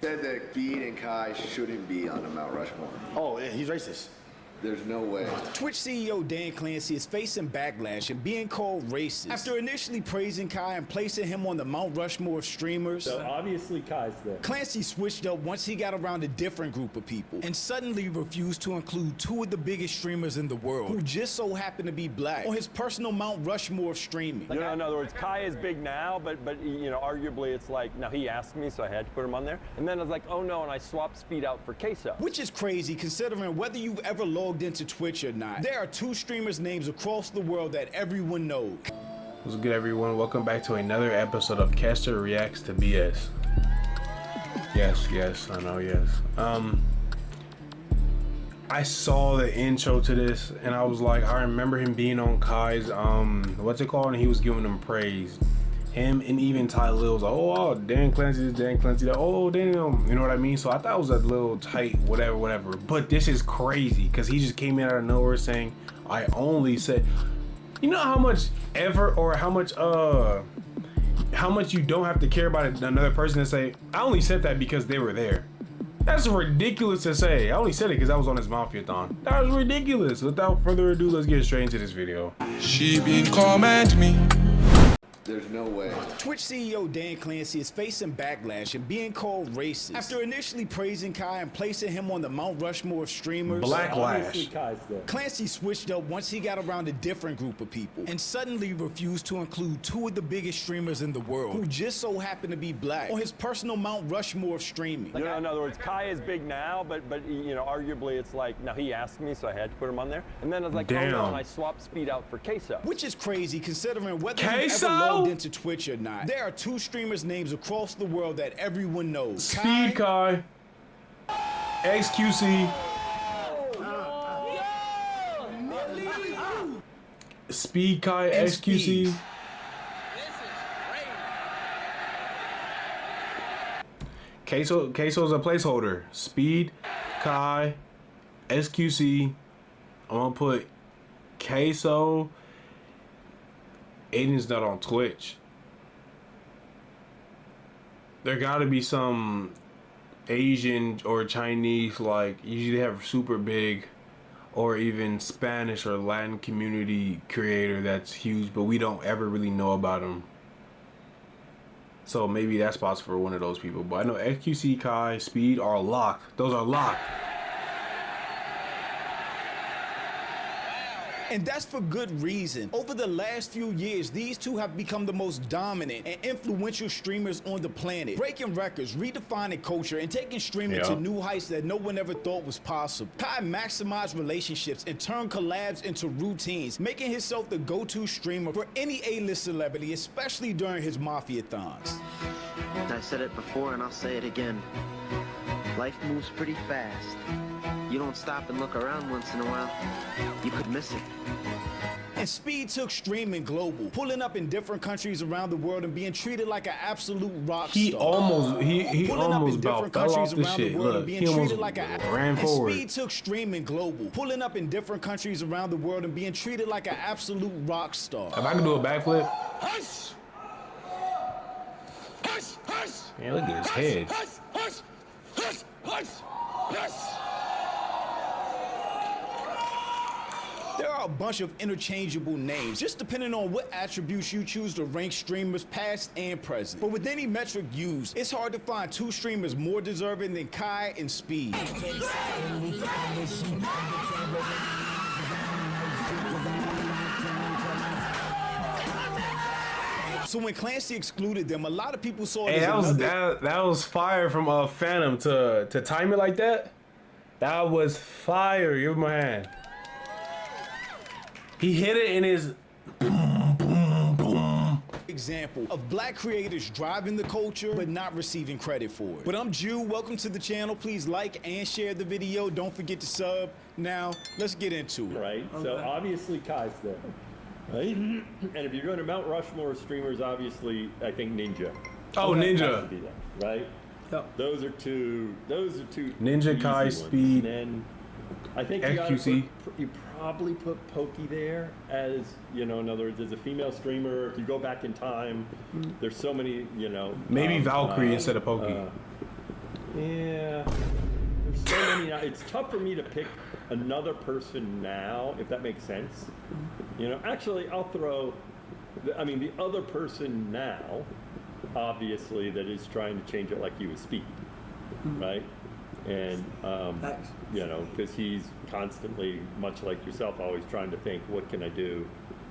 said that Speed and Kai shouldn't be on the Mount Rushmore. Oh, yeah, he's racist. There's no way. Twitch CEO Dan Clancy is facing backlash and being called racist after initially praising Kai and placing him on the Mount Rushmore of streamers. So obviously Kai's there. Clancy switched up once he got around a different group of people and suddenly refused to include two of the biggest streamers in the world who just so happen to be black on his personal Mount Rushmore of streaming. You know, in other words, Kai is big now, but you know, arguably it's like, now he asked me, so I had to put him on there. And then I was like, oh no, and I swapped Speed out for Queso. Which is crazy considering whether you've ever logged into Twitch or not, there are two streamers' names across the world that everyone knows. What's good, everyone? Welcome back to another episode of Kester Reacts to BS. Yes, I know, yes. I saw the intro to this and I was like, I remember him being on Kai's what's it called, and he was giving him praise. Him and even Ty Lil was like, oh, Dan Clancy is Dan Clancy. Oh, damn, you know what I mean? So I thought it was a little tight, whatever. But this is crazy because he just came in out of nowhere saying, I only said, you know how much effort or how much you don't have to care about another person to say, I only said that because they were there. That's ridiculous to say. I only said it because I was on his Mafia-thon. That was ridiculous. Without further ado, let's get straight into this video. She been comment me. There's no way. Twitch CEO Dan Clancy is facing backlash and being called racist after initially praising Kai and placing him on the Mount Rushmore of streamers. Obviously Kai's there. Clancy switched up once he got around a different group of people and suddenly refused to include two of the biggest streamers in the world who just so happen to be black on his personal Mount Rushmore of streaming. You know, in other words, Kai is big now, but you know, arguably it's like, now he asked me, so I had to put him on there. And then I was like, oh no, and I swapped Speed out for Queso. Which is crazy considering whether you ever logged into Twitch or not, there are two streamers' names across the world that everyone knows. Speed Kai, XQC, Speed Kai, XQC. Queso's a placeholder. Speed Kai, SQC. I'm gonna put Queso. Aiden's not on Twitch. There gotta be some Asian or Chinese, like usually have super big, or even Spanish or Latin community creator that's huge, but we don't ever really know about them. So maybe that spot's for one of those people. But I know XQC, Kai, Speed are locked. Those are locked. And that's for good reason. Over the last few years, these two have become the most dominant and influential streamers on the planet, breaking records, redefining culture, and taking streaming to new heights that no one ever thought was possible. Kai maximized relationships and turned collabs into routines, making himself the go-to streamer for any A-list celebrity, especially during his Mafia-thons. I said it before and I'll say it again. Life moves pretty fast. You don't stop and look around once in a while, you could miss it. And Speed took streaming global, pulling up in different countries around the world and being treated like an absolute rock star. He almost about fell off the shit. Look, he almost ran forward. Speed took streaming global, pulling up in different countries around the world and being treated like an absolute rock star. If I can do a backflip. Man, look at his head. There are a bunch of interchangeable names, just depending on what attributes you choose to rank streamers past and present. But with any metric used, it's hard to find two streamers more deserving than Kai and Speed. So when Clancy excluded them, a lot of people saw it as that was fire from Phantom to time it like that. That was fire. Give him my hand. He hit it in his boom, boom, boom. Example of black creators driving the culture but not receiving credit for it. But I'm Jew, welcome to the channel. Please like and share the video. Don't forget to sub. Now, let's get into it. Right, so obviously Kai's there, right? And if you're going to Mount Rushmore streamers, obviously, I think Ninja. Oh, Ninja. Be there, right? Yep. Those are two Ninja, Kai, ones. Speed, and then I think XQC. You probably put Pokey there as, you know, in other words, as a female streamer. If you go back in time, there's so many, you know. Maybe Valkyrie instead of Pokey. Yeah. There's so many now. It's tough for me to pick another person now, if that makes sense. You know, actually, I'll throw, the other person now, obviously, that is trying to change it like you is Speed, right? And, you know, because he's constantly, much like yourself, always trying to think, what can I do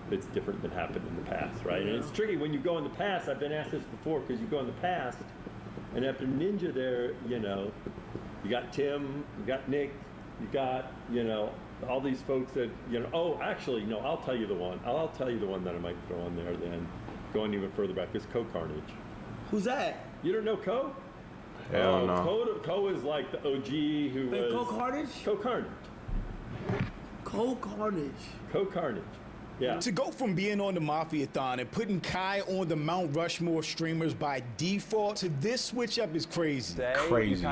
that's different than happened in the past, right? And it's tricky when you go in the past. I've been asked this before, because you go in the past, and after Ninja there, you know, you got Tim, you got Nick, you got, you know, all these folks that, you know, oh, actually, no, I'll tell you the one. I'll tell you the one that I might throw in there then, going even further back, is Co Carnage. Who's that? You don't know Co? Hell no. Co is like the OG who Wait, was... Co Carnage? Co Carnage. Co Carnage. Co Carnage. Yeah. To go from being on the Mafia-thon and putting Kai on the Mount Rushmore streamers by default to this switch up is crazy. Crazy.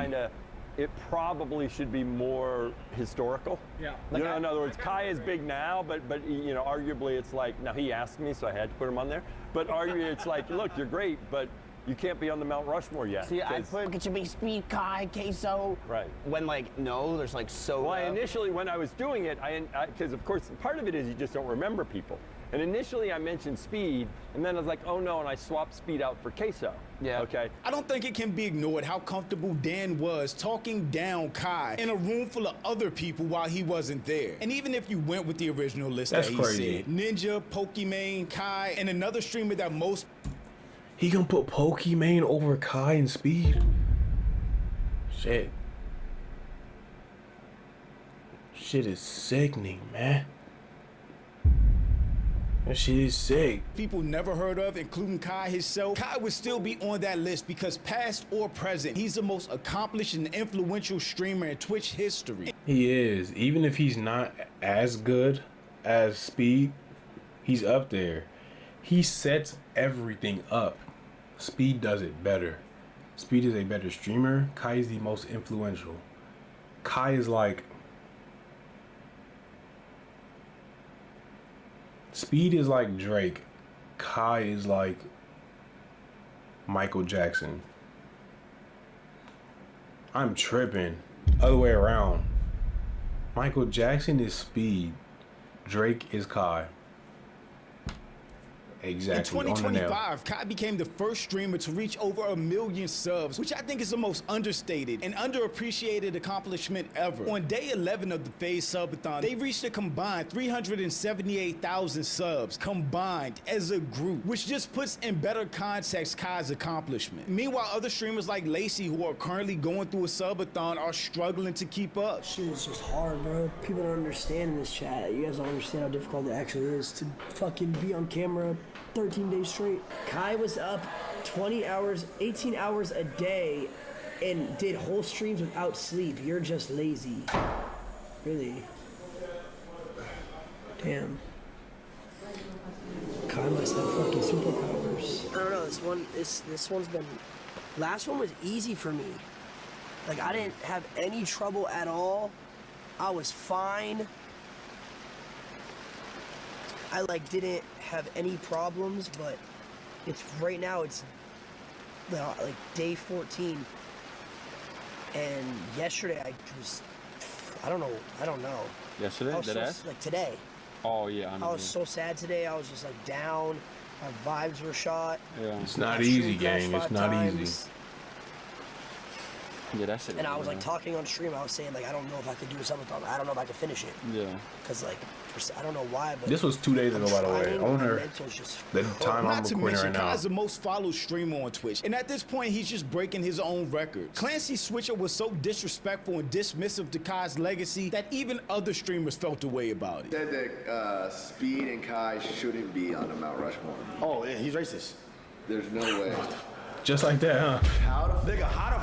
It probably should be more historical. Yeah. You know, in other words, Kai is big now, but you know, arguably it's like, now he asked me, so I had to put him on there. But arguably it's like, look, you're great, but you can't be on the Mount Rushmore yet. See, I put Get Your Big Speed, Kai, Queso. Right. When like, no, there's like so. Well, initially when I was doing it, because of course part of it is you just don't remember people. And initially I mentioned Speed, and then I was like, oh no, and I swapped Speed out for Queso. Yeah. Okay. I don't think it can be ignored how comfortable Dan was talking down Kai in a room full of other people while he wasn't there. And even if you went with the original list That's that he crazy. said, Ninja, Pokimane, Kai, and another streamer that most He gonna put Pokimane over Kai and Speed? Shit. Shit is sickening, man. That shit is sick. people never heard of, including Kai himself, Kai would still be on that list because past or present, he's the most accomplished and influential streamer in Twitch history. He is. Even if he's not as good as Speed, he's up there. He sets everything up. Speed does it better. Speed is a better streamer. Kai is the most influential. Kai is like... Speed is like Drake. Kai is like Michael Jackson. I'm tripping. Other way around. Michael Jackson is Speed. Drake is Kai. Exactly. In 2025, Kai became the first streamer to reach over 1 million subs, which I think is the most understated and underappreciated accomplishment ever. On day 11 of the Phase Subathon, they reached a combined 378,000 subs combined as a group, which just puts in better context Kai's accomplishment. Meanwhile, other streamers like Lacey, who are currently going through a subathon, are struggling to keep up. Shit is just hard, bro. People don't understand in this chat. You guys don't understand how difficult it actually is to fucking be on camera 13 days straight. Kai was up 20 hours, 18 hours a day and did whole streams without sleep. You're just lazy. Really. Damn. Kai must have fucking superpowers. I don't know, this one's been... Last one was easy for me. Like, I didn't have any trouble at all. I was fine. I like didn't have any problems, but it's right now it's like day 14, and yesterday I don't know. Yesterday? I was like today. Oh yeah, I was so sad today. I was just like down. My vibes were shot. Yeah. It's not easy, gang. It's not easy. Yeah, that's it. And I was like talking on stream. I was saying like I don't know if I could do a subathon. I don't know if I could finish it. Yeah. Cause like I don't know why, but This was 2 days ago, by the way. I wonder the time I'm Not to recording mention, right now. Kai's the most followed streamer on Twitch, and at this point, he's just breaking his own record. Clancy Switcher was so disrespectful and dismissive to Kai's legacy that even other streamers felt a way about it. Said that Speed and Kai shouldn't be on the Mount Rushmore. Oh, yeah, he's racist. There's no way. Just like that, huh? How the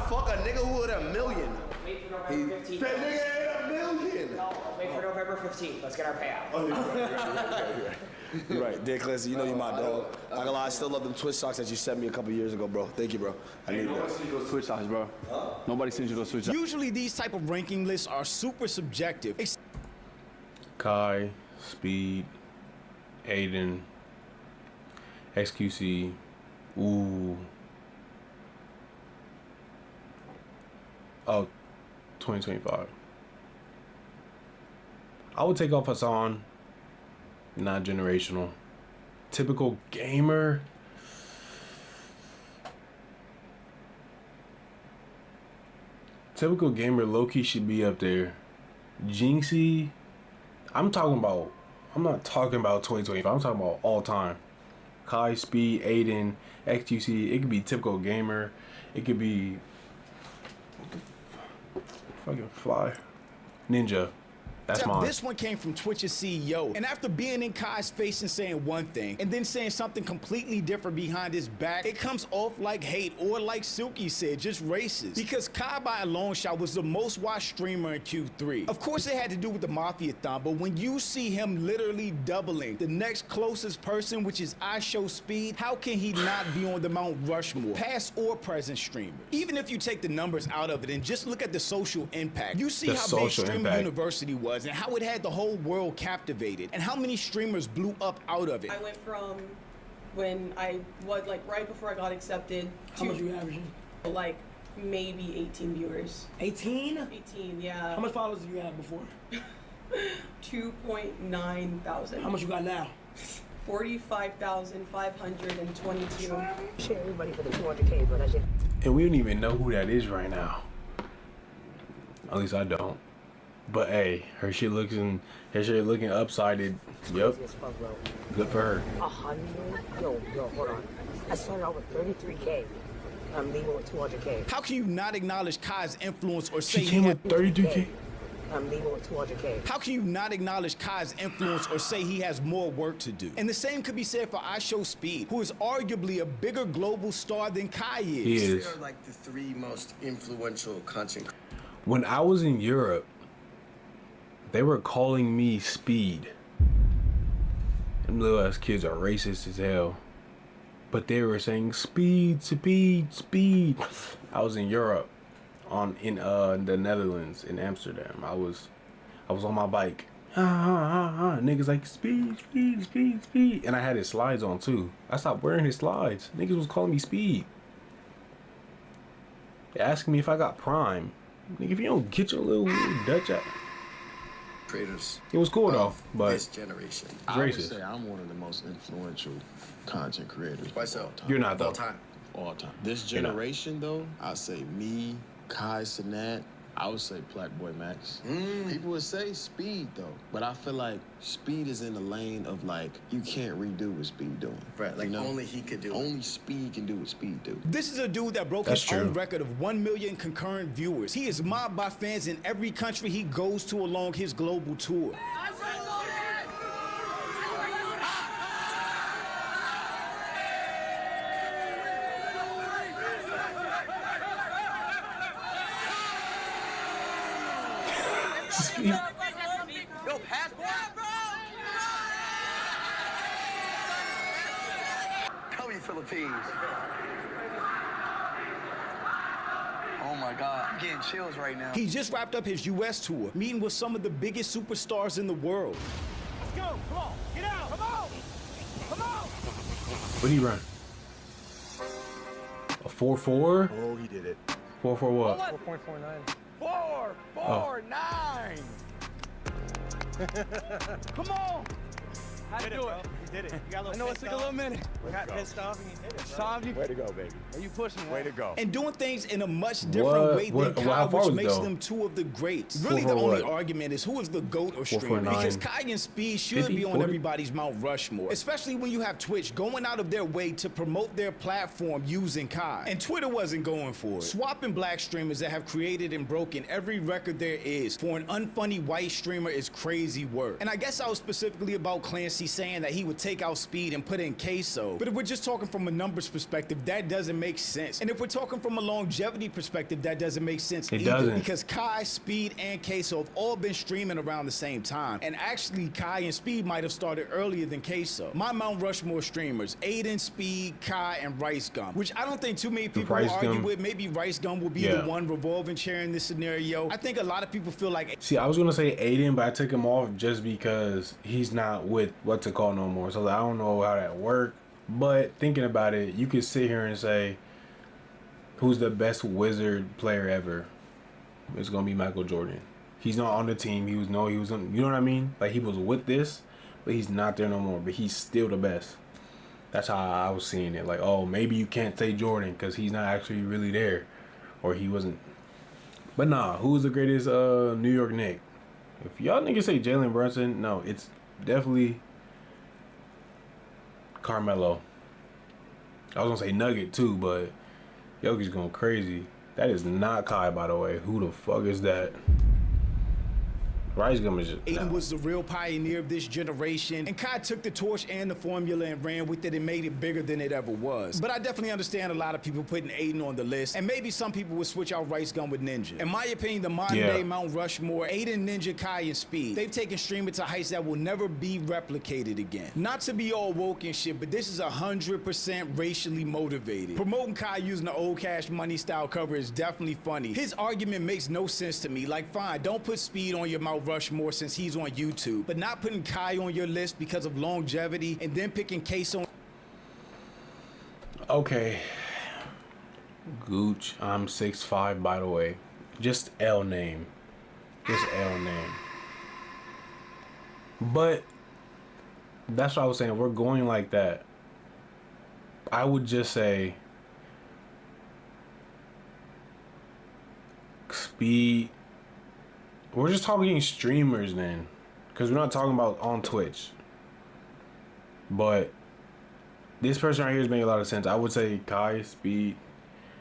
fuck a nigga who had 1 million? Wait for November 15th. That nigga had 1 million. No, wait for November 15th. Let's get our payout. Oh, you're right. Dear Clancy, you know you my dog. Not gonna lie, I still love them Twitch socks that you sent me a couple years ago, bro. Thank you, bro. I need that. Switch socks, bro. Nobody sends you those switch socks. Usually, these type of ranking lists are super subjective. Kai, Speed, Aiden, XQC. Ooh. Oh, 2025. I would take off Hassan. Not generational. Typical gamer. Typical gamer low-key should be up there. Jinxie. I'm not talking about 2025. I'm talking about all time. Kai, Speed, Aiden, XQC. It could be typical gamer. It could be fucking Fly. Ninja. That's mine. This one came from Twitch's CEO, and after being in Kai's face and saying one thing, and then saying something completely different behind his back, it comes off like hate, or like Silky said, just racist. Because Kai by a long shot was the most watched streamer in Q3. Of course it had to do with the Mafia-thon, but when you see him literally doubling the next closest person, which is IShowSpeed, how can he not be on the Mount Rushmore, past or present streamer? Even if you take the numbers out of it and just look at the social impact, you see how big Streamer University was and how it had the whole world captivated and how many streamers blew up out of it. I went from when I was like right before I got accepted How much you averaging? Like maybe 18 viewers. 18? 18, yeah. How much followers did you have before? 2.9 thousand. How much you got now? 45,522. Shit, everybody for the 200K, but that shit. And we don't even know who that is right now. At least I don't. But hey, her shit looking upsided. Yep. Good for her. 100? Yo, hold on. I started out with 33K. I'm leaving with 200K. How can you not acknowledge Kai's influence or say She came with 33K? I'm leaving with 200K. How can you not acknowledge Kai's influence or say he has more work to do? And the same could be said for IShowSpeed, who is arguably a bigger global star than Kai is. He is. They are like the 3 most influential content. When I was in Europe, they were calling me Speed. Them little ass kids are racist as hell. But they were saying speed, speed, speed. I was in Europe, in the Netherlands, in Amsterdam. I was on my bike. Niggas like speed, speed, speed, speed. And I had his slides on too. I stopped wearing his slides. Niggas was calling me Speed. They asking me if I got Prime. Nigga, if you don't get your little Dutch out. Creators. It was cool though, but this generation. it's I would racist. say I'm one of the most influential content creators. Why so? You're not though. All time. All time. This generation though, I'd say me, Kai Cenat, I would say Blackboy Max. People would say Speed though, but I feel like Speed is in the lane of like, you can't redo what Speed doing. Right, like only he could do it. Only Speed can do what Speed do. This is a dude that broke his own record of 1 million concurrent viewers. He is mobbed by fans in every country he goes to along his global tour. Yo, pass, bro. Tell me Philippines. Oh my God, I'm getting chills right now. He just wrapped up his US tour, meeting with some of the biggest superstars in the world. Let's go, come on, get out, come on, come on. What did he run? A 4.4? Oh, he did it. 4.4 what? 4.49. 4.49. Come on. How'd you do it? You did it. You got a little I know it took a little minute. We got pissed off and you did it, bro. Way to go, baby. Are you pushing? Way to go. And doing things in a much different way than Kai, which makes them two of the greats. Really, the only argument is who is the GOAT of streaming. Because Kai and Speed should be on everybody's Mount Rushmore, especially when you have Twitch going out of their way to promote their platform using Kai. And Twitter wasn't going for it. Swapping black streamers that have created and broken every record there is for an unfunny white streamer is crazy work. And I guess I was specifically about Clancy saying that he would take out Speed and put in Queso. But if we're just talking from a numbers perspective, that doesn't make sense. And if we're talking from a longevity perspective, that doesn't make sense either. Because Kai, Speed, and Queso have all been streaming around the same time. And actually, Kai and Speed might have started earlier than Queso. My Mount Rushmore streamers, Aiden, Speed, Kai, and Rice Gum, which I don't think too many people will argue with. Maybe Rice Gum will be the one revolving chair in this scenario. I think a lot of people feel like... See, I was going to say Aiden, but I took him off just because he's not with What's It Called no more. So I don't know how that worked. But thinking about it, you could sit here and say, who's the best Wizard player ever? it's gonna be Michael Jordan. He's not on the team. He was you know what I mean? Like, he was with this, but he's not there no more. But he's still the best. That's how I was seeing it. Like, oh, maybe you can't say Jordan because he's not actually really there, or he wasn't. But nah, who's the greatest New York Knick? If y'all niggas say Jalen Brunson, no, it's definitely Carmelo. I was gonna say Nugget too, but Yogi's going crazy. That is not Kai, by the way. Who the fuck is that? Rice Gum is just... Aiden was the real pioneer of this generation, and Kai took the torch and the formula and ran with it and made it bigger than it ever was. But I definitely understand a lot of people putting Aiden on the list, and maybe some people would switch out Rice Gum with Ninja. In my opinion, the modern day Mount Rushmore, Aiden, Ninja, Kai, and Speed. They've taken streaming to heights that will never be replicated again. Not to be all woke and shit, but this is 100% racially motivated. Promoting Kai using the old Cash Money style cover is definitely funny. His argument makes no sense to me. Like, fine, don't put Speed on your Mount Rushmore since he's on YouTube, but not putting Kai on your list because of longevity and then picking Queso. Okay. Gooch, I'm 6'5", by the way. Just L name. Just L name. But that's what I was saying. We're going like that. I would just say Speed. We're just talking streamers then, because we're not talking about on Twitch. But this person right here is making a lot of sense. I would say Kai, Speed.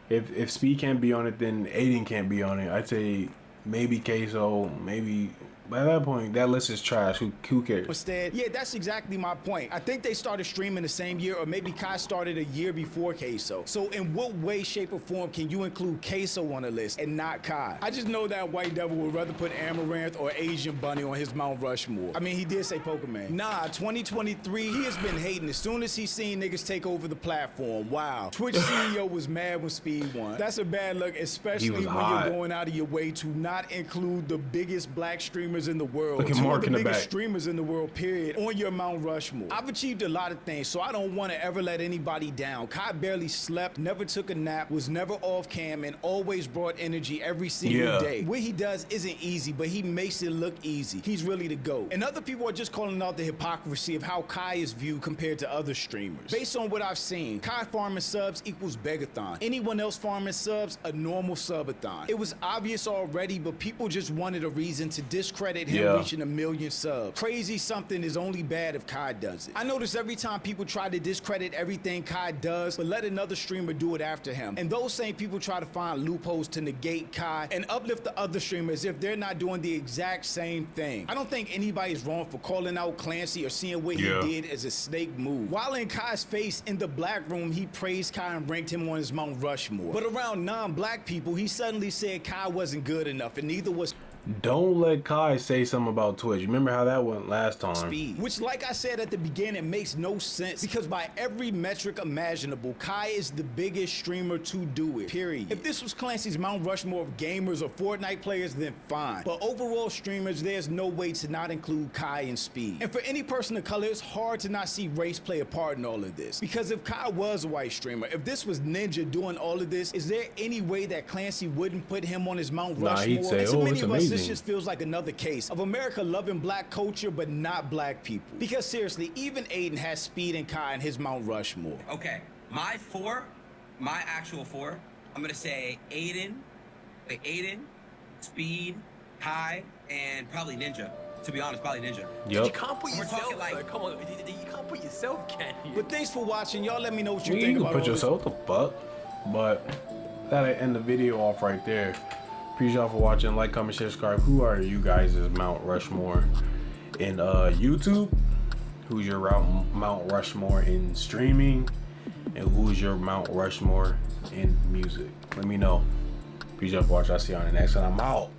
If Speed can't be on it, then Aiden can't be on it. I'd say maybe Queso, maybe. By that point, that list is trash. Who cares? Instead, yeah, that's exactly my point. I think they started streaming the same year, or maybe Kai started a year before Queso. So in what way, shape, or form can you include Queso on the list and not Kai? I just know that White Devil would rather put Amaranth or Asian Bunny on his Mount Rushmore. I mean, he did say Pokemon. Nah, 2023, he has been hating as soon as he's seen niggas take over the platform. Wow. Twitch CEO was mad when Speed won. That's a bad look, especially when you're going out of your way to not include the biggest black streamers in the world. Look at Mark in the back. Streamers in the world, period, on your Mount Rushmore. I've achieved a lot of things, so I don't want to ever let anybody down. Kai barely slept, never took a nap, was never off cam, and always brought energy every single day. What he does isn't easy, but he makes it look easy. He's really the GOAT. And other people are just calling out the hypocrisy of how Kai is viewed compared to other streamers. Based on what I've seen, Kai farming subs equals begathon. Anyone else farming subs, a normal subathon. It was obvious already, but people just wanted a reason to discredit him reaching 1 million subs. Crazy something is only bad if Kai does it. I notice every time people try to discredit everything Kai does, but let another streamer do it after him. And those same people try to find loopholes to negate Kai and uplift the other streamers if they're not doing the exact same thing. I don't think anybody's wrong for calling out Clancy or seeing what he did as a snake move. While in Kai's face in the black room, he praised Kai and ranked him on his Mount Rushmore. But around non-black people, he suddenly said Kai wasn't good enough, and neither was Don't let Kai say something about Twitch. Remember how that went last time? Speed. Which, like I said at the beginning, makes no sense because by every metric imaginable, Kai is the biggest streamer to do it, period. If this was Clancy's Mount Rushmore of gamers or Fortnite players, then fine. But overall streamers, there's no way to not include Kai and Speed. And for any person of color, it's hard to not see race play a part in all of this. Because if Kai was a white streamer, if this was Ninja doing all of this, is there any way that Clancy wouldn't put him on his Mount Rushmore? He'd say, and to many of us, amazing. this just feels like another case of America loving black culture but not black people. Because seriously, even Aiden has Speed and Kai in his Mount Rushmore. Okay, my actual four, I'm gonna say Aiden, Speed, Kai, and probably Ninja. To be honest, probably Ninja. Yep. You can't put yourself, like, come on, you can't put yourself, can you? But thanks for watching. Y'all let me know what you You think can about put all yourself the fuck. But that'll end the video off right there. Appreciate y'all for watching. Like, comment, share, subscribe. Who are you guys' Mount Rushmore in YouTube? Who's your Mount Rushmore in streaming? And who's your Mount Rushmore in music? Let me know. Appreciate y'all for watching. I'll see you on the next one. I'm out.